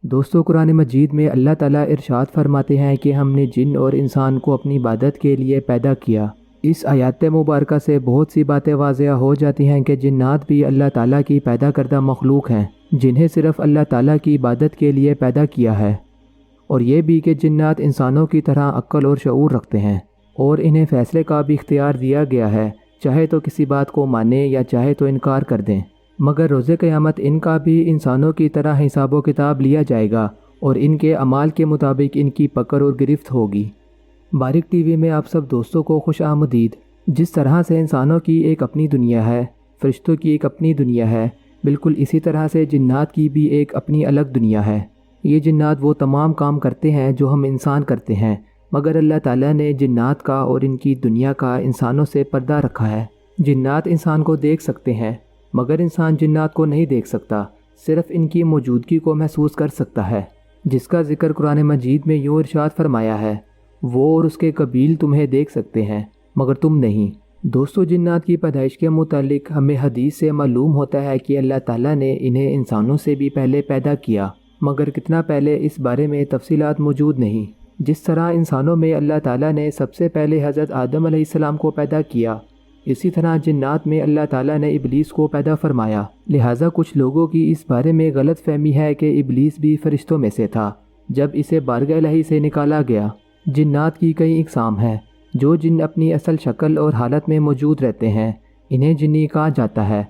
دوستو، قرآن مجید میں اللہ تعالیٰ ارشاد فرماتے ہیں کہ ہم نے جن اور انسان کو اپنی عبادت کے لیے پیدا کیا۔ اس آیات مبارکہ سے بہت سی باتیں واضح ہو جاتی ہیں کہ جنات بھی اللہ تعالیٰ کی پیدا کردہ مخلوق ہیں جنہیں صرف اللہ تعالیٰ کی عبادت کے لیے پیدا کیا ہے، اور یہ بھی کہ جنات انسانوں کی طرح عقل اور شعور رکھتے ہیں اور انہیں فیصلے کا بھی اختیار دیا گیا ہے، چاہے تو کسی بات کو مانیں یا چاہے تو انکار کر دیں۔ مگر روز قیامت ان کا بھی انسانوں کی طرح حساب و کتاب لیا جائے گا اور ان کے اعمال کے مطابق ان کی پکڑ اور گرفت ہوگی۔ بارک ٹی وی میں آپ سب دوستوں کو خوش آمدید۔ جس طرح سے انسانوں کی ایک اپنی دنیا ہے، فرشتوں کی ایک اپنی دنیا ہے، بالکل اسی طرح سے جنات کی بھی ایک اپنی الگ دنیا ہے۔ یہ جنات وہ تمام کام کرتے ہیں جو ہم انسان کرتے ہیں، مگر اللہ تعالیٰ نے جنات کا اور ان کی دنیا کا انسانوں سے پردہ رکھا ہے۔ جنات انسان کو دیکھ سکتے ہیں مگر انسان جنات کو نہیں دیکھ سکتا، صرف ان کی موجودگی کو محسوس کر سکتا ہے، جس کا ذکر قرآن مجید میں یوں ارشاد فرمایا ہے، وہ اور اس کے قبیل تمہیں دیکھ سکتے ہیں مگر تم نہیں۔ دوستو، جنات کی پیدائش کے متعلق ہمیں حدیث سے معلوم ہوتا ہے کہ اللہ تعالیٰ نے انہیں انسانوں سے بھی پہلے پیدا کیا، مگر کتنا پہلے اس بارے میں تفصیلات موجود نہیں۔ جس طرح انسانوں میں اللہ تعالیٰ نے سب سے پہلے حضرت آدم علیہ السلام کو پیدا کیا، اسی طرح جنات میں اللہ تعالیٰ نے ابلیس کو پیدا فرمایا۔ لہٰذا کچھ لوگوں کی اس بارے میں غلط فہمی ہے کہ ابلیس بھی فرشتوں میں سے تھا جب اسے بارگاہ الہی سے نکالا گیا۔ جنات کی کئی اقسام ہیں۔ جو جن اپنی اصل شکل اور حالت میں موجود رہتے ہیں انہیں جنی کہا جاتا ہے،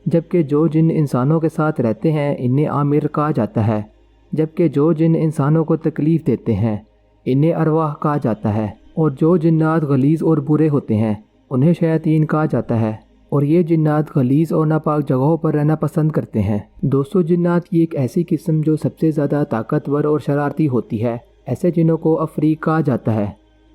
جبکہ جو جن انسانوں کے ساتھ رہتے ہیں انہیں عامر کہا جاتا ہے، جبکہ جو جن انسانوں کو تکلیف دیتے ہیں انہیں ارواح کہا جاتا ہے، اور جو جنات غلیظ اور برے ہوتے ہیں انہیں شیاطین کہا جاتا ہے، اور یہ جنات غلیظ اور ناپاک جگہوں پر رہنا پسند کرتے ہیں۔ دوستو، جنات کی ایک ایسی قسم جو سب سے زیادہ طاقتور اور شرارتی ہوتی ہے، ایسے جنوں کو افریق کہا جاتا ہے،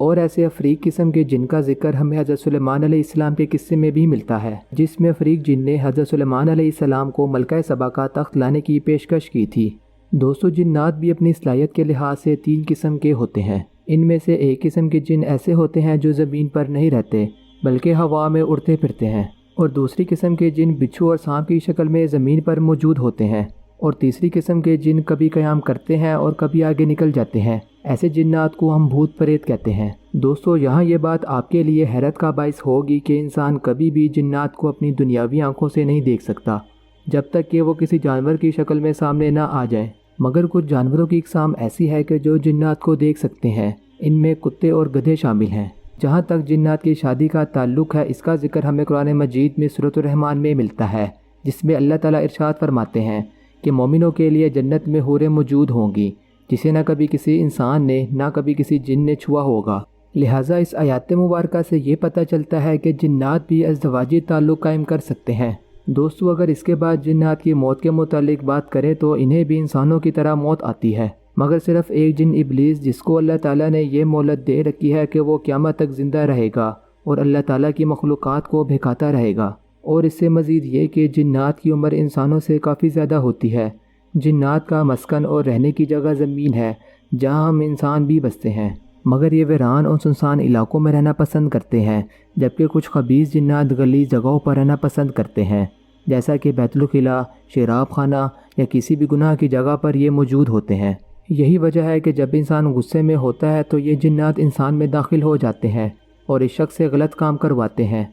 اور ایسے افریق قسم کے جن کا ذکر ہمیں حضرت سلیمان علیہ السلام کے قصے میں بھی ملتا ہے، جس میں افریق جن نے حضرت سلیمان علیہ السلام کو ملکہ سبا کا تخت لانے کی پیشکش کی تھی۔ دوستو، جنات بھی اپنی صلاحیت کے لحاظ سے 3 قسم کے ہوتے ہیں۔ ان میں سے ایک قسم کے جن ایسے ہوتے ہیں جو زمین پر نہیں رہتے بلکہ ہوا میں اڑتے پھرتے ہیں، اور دوسری قسم کے جن بچھو اور سانپ کی شکل میں زمین پر موجود ہوتے ہیں، اور تیسری قسم کے جن کبھی قیام کرتے ہیں اور کبھی آگے نکل جاتے ہیں۔ ایسے جنات کو ہم بھوت پریت کہتے ہیں۔ دوستو، یہاں یہ بات آپ کے لیے حیرت کا باعث ہوگی کہ انسان کبھی بھی جنات کو اپنی دنیاوی آنکھوں سے نہیں دیکھ سکتا جب تک کہ وہ کسی جانور کی شکل میں سامنے نہ آ جائیں، مگر کچھ جانوروں کی اقسام ایسی ہے کہ جو جنات کو دیکھ سکتے ہیں۔ ان میں کتے اور گدھے شامل ہیں۔ جہاں تک جنات کی شادی کا تعلق ہے، اس کا ذکر ہمیں قرآن مجید میں سورۃ الرحمن میں ملتا ہے، جس میں اللہ تعالیٰ ارشاد فرماتے ہیں کہ مومنوں کے لیے جنت میں حوریں موجود ہوں گی جسے نہ کبھی کسی انسان نے نہ کبھی کسی جن نے چھوا ہوگا۔ لہٰذا اس آیات مبارکہ سے یہ پتہ چلتا ہے کہ جنات بھی ازدواجی تعلق قائم کر سکتے ہیں۔ دوستو، اگر اس کے بعد جنات کی موت کے متعلق بات کریں تو انہیں بھی انسانوں کی طرح موت آتی ہے، مگر صرف ایک جن ابلیس، جس کو اللہ تعالیٰ نے یہ مہلت دے رکھی ہے کہ وہ قیامت تک زندہ رہے گا اور اللہ تعالیٰ کی مخلوقات کو بہکاتا رہے گا۔ اور اس سے مزید یہ کہ جنات کی عمر انسانوں سے کافی زیادہ ہوتی ہے۔ جنات کا مسکن اور رہنے کی جگہ زمین ہے جہاں ہم انسان بھی بستے ہیں، مگر یہ ویران اور سنسان علاقوں میں رہنا پسند کرتے ہیں، جبکہ کچھ خبیث جنات غلیظ جگہوں پر رہنا پسند کرتے ہیں، جیسا کہ بیت الخلا، شراب خانہ یا کسی بھی گناہ کی جگہ پر یہ موجود ہوتے ہیں۔ یہی وجہ ہے کہ جب انسان غصے میں ہوتا ہے تو یہ جنات انسان میں داخل ہو جاتے ہیں اور اس شخص سے غلط کام کرواتے ہیں۔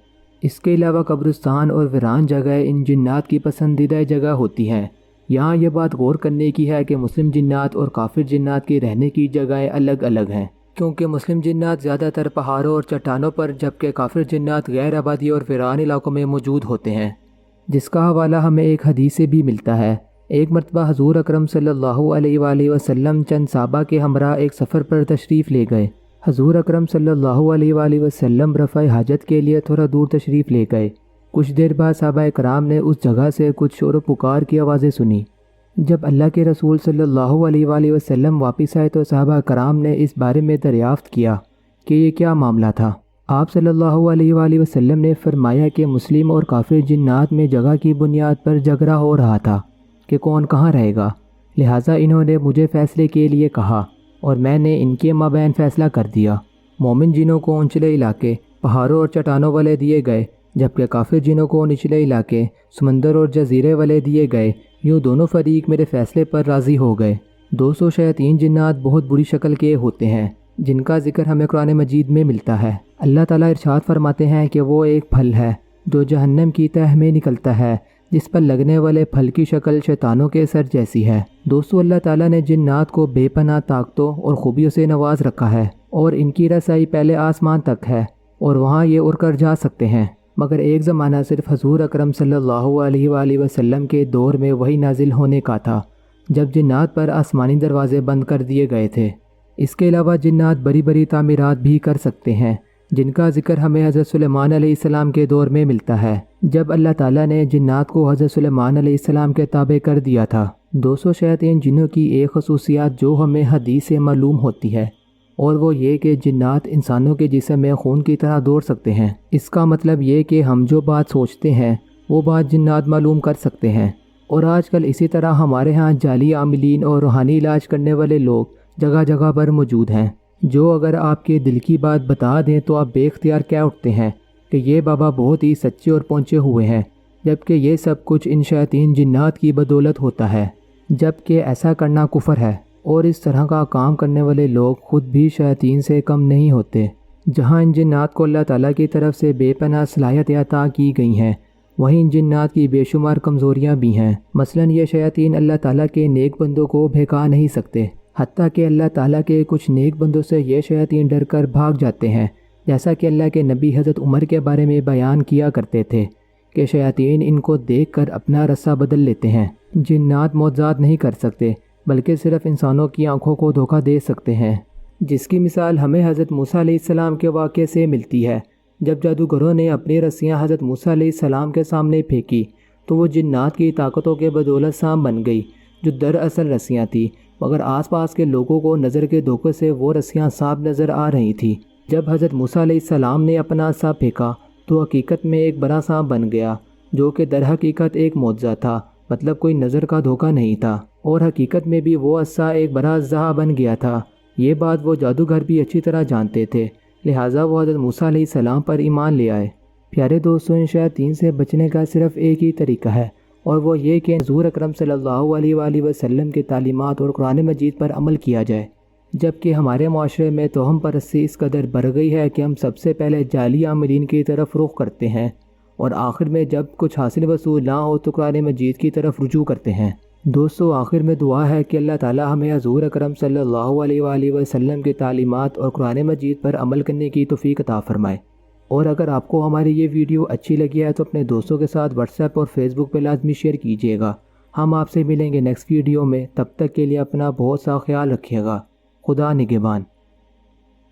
اس کے علاوہ قبرستان اور ویران جگہ ان جنات کی پسندیدہ جگہ ہوتی ہیں۔ یہاں یہ بات غور کرنے کی ہے کہ مسلم جنات اور کافر جنات کی رہنے کی جگہیں الگ الگ ہیں، کیونکہ مسلم جنات زیادہ تر پہاڑوں اور چٹانوں پر، جبکہ کافر جنات غیر آبادی اور ویران علاقوں میں موجود ہوتے ہیں، جس کا حوالہ ہمیں ایک حدیث سے بھی ملتا ہے۔ ایک مرتبہ حضور اکرم صلی اللہ علیہ وآلہ وسلم چند صحابہ کے ہمراہ ایک سفر پر تشریف لے گئے۔ حضور اکرم صلی اللہ علیہ وآلہ وسلم رفع حاجت کے لیے تھوڑا دور تشریف لے گئے۔ کچھ دیر بعد صحابہ کرام نے اس جگہ سے کچھ شور و پکار کی آوازیں سنی۔ جب اللہ کے رسول صلی اللہ علیہ وآلہ وسلم واپس آئے تو صحابہ کرام نے اس بارے میں دریافت کیا کہ یہ کیا معاملہ تھا۔ آپ صلی اللہ علیہ وآلہ وسلم نے فرمایا کہ مسلم اور کافر جنات میں جگہ کی بنیاد پر جھگڑا ہو رہا تھا کہ کون کہاں رہے گا، لہٰذا انہوں نے مجھے فیصلے کے لیے کہا اور میں نے ان کے مابین فیصلہ کر دیا۔ مومن جنوں کو اونچلے علاقے پہاڑوں اور چٹانوں والے دیے گئے، جبکہ کافر جنوں کو نچلے علاقے سمندر اور جزیرے والے دیے گئے۔ یوں دونوں فریق میرے فیصلے پر راضی ہو گئے۔ دوستو شیاطین جنات بہت بری شکل کے ہوتے ہیں جن کا ذکر ہمیں قرآن مجید میں ملتا ہے۔ اللہ تعالیٰ ارشاد فرماتے ہیں کہ وہ ایک پھل ہے جو جہنم کی تہہ میں نکلتا ہے، جس پر لگنے والے پھل کی شکل شیطانوں کے سر جیسی ہے۔ دوستو اللہ تعالیٰ نے جنات کو بے پناہ طاقتوں اور خوبیوں سے نواز رکھا ہے، اور ان کی رسائی پہلے آسمان تک ہے اور وہاں یہ اڑ کر جا سکتے ہیں۔ مگر ایک زمانہ صرف حضور اکرم صلی اللہ علیہ وآلہ وسلم کے دور میں وہی نازل ہونے کا تھا جب جنات پر آسمانی دروازے بند کر دیے گئے تھے۔ اس کے علاوہ جنات بڑی بڑی تعمیرات بھی کر سکتے ہیں جن کا ذکر ہمیں حضرت سلیمان علیہ السلام کے دور میں ملتا ہے، جب اللہ تعالیٰ نے جنات کو حضرت سلیمان علیہ السلام کے تابع کر دیا تھا۔ دوستو شیاطین جنوں کی ایک خصوصیات جو ہمیں حدیث سے معلوم ہوتی ہے، اور وہ یہ کہ جنات انسانوں کے جسم میں خون کی طرح دوڑ سکتے ہیں۔ اس کا مطلب یہ کہ ہم جو بات سوچتے ہیں وہ بات جنات معلوم کر سکتے ہیں۔ اور آج کل اسی طرح ہمارے ہاں جعلی عاملین اور روحانی علاج کرنے والے لوگ جگہ جگہ پر موجود ہیں، جو اگر آپ کے دل کی بات بتا دیں تو آپ بے اختیار کہہ اٹھتے ہیں کہ یہ بابا بہت ہی سچے اور پہنچے ہوئے ہیں، جبکہ یہ سب کچھ ان شیاطین جنات کی بدولت ہوتا ہے، جبکہ ایسا کرنا کفر ہے۔ اور اس طرح کا کام کرنے والے لوگ خود بھی شیاطین سے کم نہیں ہوتے۔ جہاں ان جنات کو اللہ تعالیٰ کی طرف سے بے پناہ صلاحیت عطا کی گئی ہیں، وہیں ان جنات کی بے شمار کمزوریاں بھی ہیں۔ مثلاً یہ شیاطین اللہ تعالیٰ کے نیک بندوں کو بہکا نہیں سکتے، حتیٰ کہ اللہ تعالیٰ کے کچھ نیک بندوں سے یہ شیاطین ڈر کر بھاگ جاتے ہیں، جیسا کہ اللہ کے نبی حضرت عمر کے بارے میں بیان کیا کرتے تھے کہ شیاطین ان کو دیکھ کر اپنا رستہ بدل لیتے ہیں۔ جنات معجزات نہیں کر سکتے بلکہ صرف انسانوں کی آنکھوں کو دھوکہ دے سکتے ہیں، جس کی مثال ہمیں حضرت موسیٰ علیہ السلام کے واقعے سے ملتی ہے۔ جب جادوگروں نے اپنی رسیاں حضرت موسیٰ علیہ السلام کے سامنے پھینکی تو وہ جنات کی طاقتوں کے بدولت سانپ بن گئی، جو دراصل رسیاں تھیں، مگر آس پاس کے لوگوں کو نظر کے دھوکے سے وہ رسیاں سانپ نظر آ رہی تھیں۔ جب حضرت موسیٰ علیہ السلام نے اپنا عصا پھینکا تو حقیقت میں ایک بڑا سانپ بن گیا، جو کہ در حقیقت ایک معجزہ تھا، مطلب کوئی نظر کا دھوکہ نہیں تھا، اور حقیقت میں بھی وہ عصا ایک بڑا اژدہا بن گیا تھا۔ یہ بات وہ جادوگر بھی اچھی طرح جانتے تھے، لہٰذا وہ حضرت موسیٰ علیہ السلام پر ایمان لے آئے۔ پیارے دوستوں، ان شیاطین سے بچنے کا صرف ایک ہی طریقہ ہے، اور وہ یہ کہ حضور اکرم صلی اللہ علیہ وآلہ وسلم کی تعلیمات اور قرآن مجید پر عمل کیا جائے۔ جبکہ ہمارے معاشرے میں توہم پرستی اس قدر بڑھ گئی ہے کہ ہم سب سے پہلے جعلی عاملین کی طرف رخ کرتے ہیں، اور آخر میں جب کچھ حاصل وصول نہ ہو تو قرآن مجید کی طرف رجوع کرتے ہیں۔ دوستو آخر میں دعا ہے کہ اللہ تعالی ہمیں حضور اکرم صلی اللہ علیہ وآلہ وسلم کی تعلیمات اور قرآن مجید پر عمل کرنے کی توفیق عطا فرمائے۔ اور اگر آپ کو ہماری یہ ویڈیو اچھی لگی ہے تو اپنے دوستوں کے ساتھ واٹس ایپ اور فیس بک پہ لازمی شیئر کیجیے گا۔ ہم آپ سے ملیں گے نیکسٹ ویڈیو میں، تب تک کے لیے اپنا بہت سا خیال رکھیے گا۔ خدا نگہبان۔